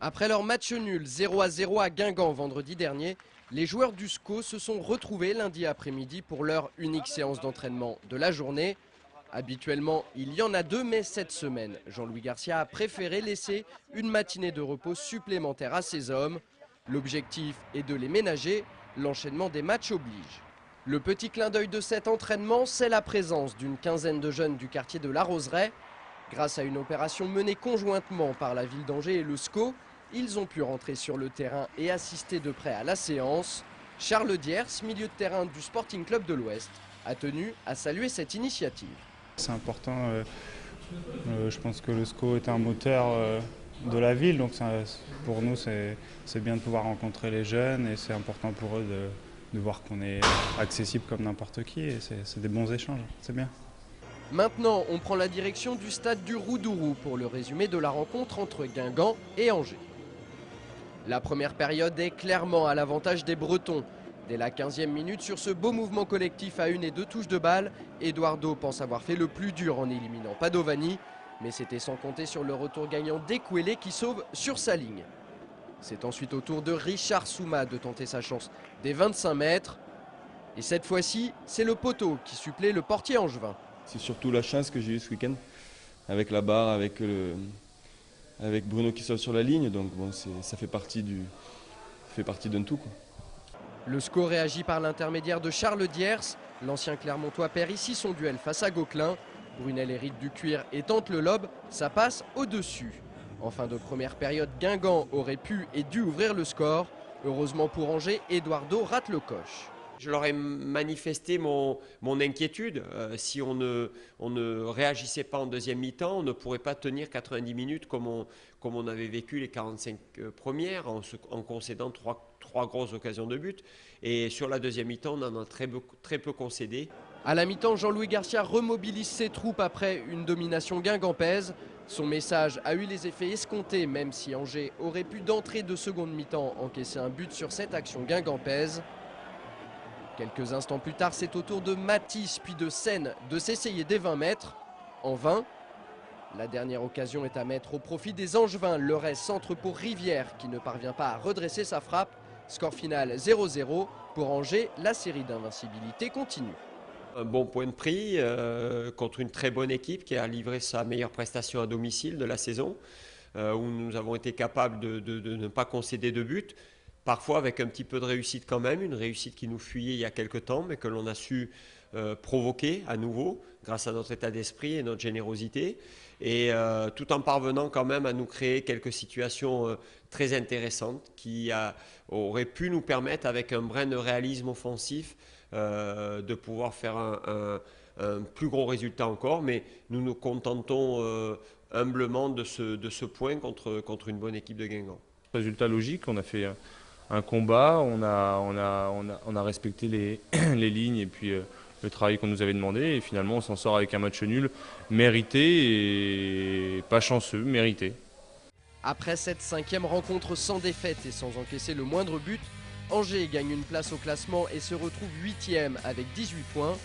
Après leur match nul 0-0 à Guingamp vendredi dernier, les joueurs du SCO se sont retrouvés lundi après-midi pour leur unique séance d'entraînement de la journée. Habituellement, il y en a deux, mais cette semaine, Jean-Louis Garcia a préféré laisser une matinée de repos supplémentaire à ses hommes. L'objectif est de les ménager, l'enchaînement des matchs oblige. Le petit clin d'œil de cet entraînement, c'est la présence d'une quinzaine de jeunes du quartier de La Roseraie. Grâce à une opération menée conjointement par la ville d'Angers et le SCO, ils ont pu rentrer sur le terrain et assister de près à la séance. Charles Diers, milieu de terrain du Sporting Club de l'Ouest, a tenu à saluer cette initiative. C'est important, je pense que le SCO est un moteur de la ville, donc pour nous c'est bien de pouvoir rencontrer les jeunes et c'est important pour eux de voir qu'on est accessible comme n'importe qui et c'est des bons échanges, c'est bien. Maintenant, on prend la direction du stade du Roudourou pour le résumé de la rencontre entre Guingamp et Angers. La première période est clairement à l'avantage des Bretons. Dès la 15e minute, sur ce beau mouvement collectif à une et deux touches de balle, Eduardo pense avoir fait le plus dur en éliminant Padovani. Mais c'était sans compter sur le retour gagnant d'Ekwele qui sauve sur sa ligne. C'est ensuite au tour de Richard Souma de tenter sa chance des 25 mètres. Et cette fois-ci, c'est le poteau qui supplée le portier angevin. C'est surtout la chance que j'ai eue ce week-end, avec la barre, avec Bruno qui sauve sur la ligne. Donc bon, ça fait partie d'un tout, quoi. Le SCO réagit par l'intermédiaire de Charles Diers. L'ancien Clermontois perd ici son duel face à Gauquelin. Brunel hérite du cuir et tente le lob, ça passe au-dessus. En fin de première période, Guingamp aurait pu et dû ouvrir le score. Heureusement pour Angers, Eduardo rate le coche. Je leur ai manifesté mon inquiétude. Si on ne réagissait pas en deuxième mi-temps, on ne pourrait pas tenir 90 minutes comme on avait vécu les 45 premières en concédant trois grosses occasions de but. Et sur la deuxième mi-temps, on en a très peu concédé. À la mi-temps, Jean-Louis Garcia remobilise ses troupes après une domination guingampaise. Son message a eu les effets escomptés, même si Angers aurait pu d'entrée de seconde mi-temps encaisser un but sur cette action guingampaise. Quelques instants plus tard, c'est au tour de Matisse puis de Seine de s'essayer des 20 mètres. En vain. La dernière occasion est à mettre au profit des Angevins. Le reste centre pour Rivière qui ne parvient pas à redresser sa frappe. Score final 0-0. Pour Angers, la série d'invincibilité continue. Un bon point de prix contre une très bonne équipe qui a livré sa meilleure prestation à domicile de la saison, où nous avons été capables de ne pas concéder de but. Parfois avec un petit peu de réussite quand même, une réussite qui nous fuyait il y a quelque temps, mais que l'on a su provoquer à nouveau grâce à notre état d'esprit et notre générosité, et tout en parvenant quand même à nous créer quelques situations très intéressantes qui auraient pu nous permettre, avec un brin de réalisme offensif, de pouvoir faire un plus gros résultat encore, mais nous nous contentons humblement de ce point contre une bonne équipe de Guingamp. Résultat logique, on a fait un combat, on a respecté les lignes et puis le travail qu'on nous avait demandé et finalement on s'en sort avec un match nul mérité et pas chanceux, mérité. Après cette 5e rencontre sans défaite et sans encaisser le moindre but, Angers gagne une place au classement et se retrouve 8e avec 18 points.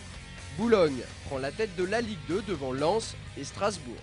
Boulogne prend la tête de la Ligue 2 devant Lens et Strasbourg.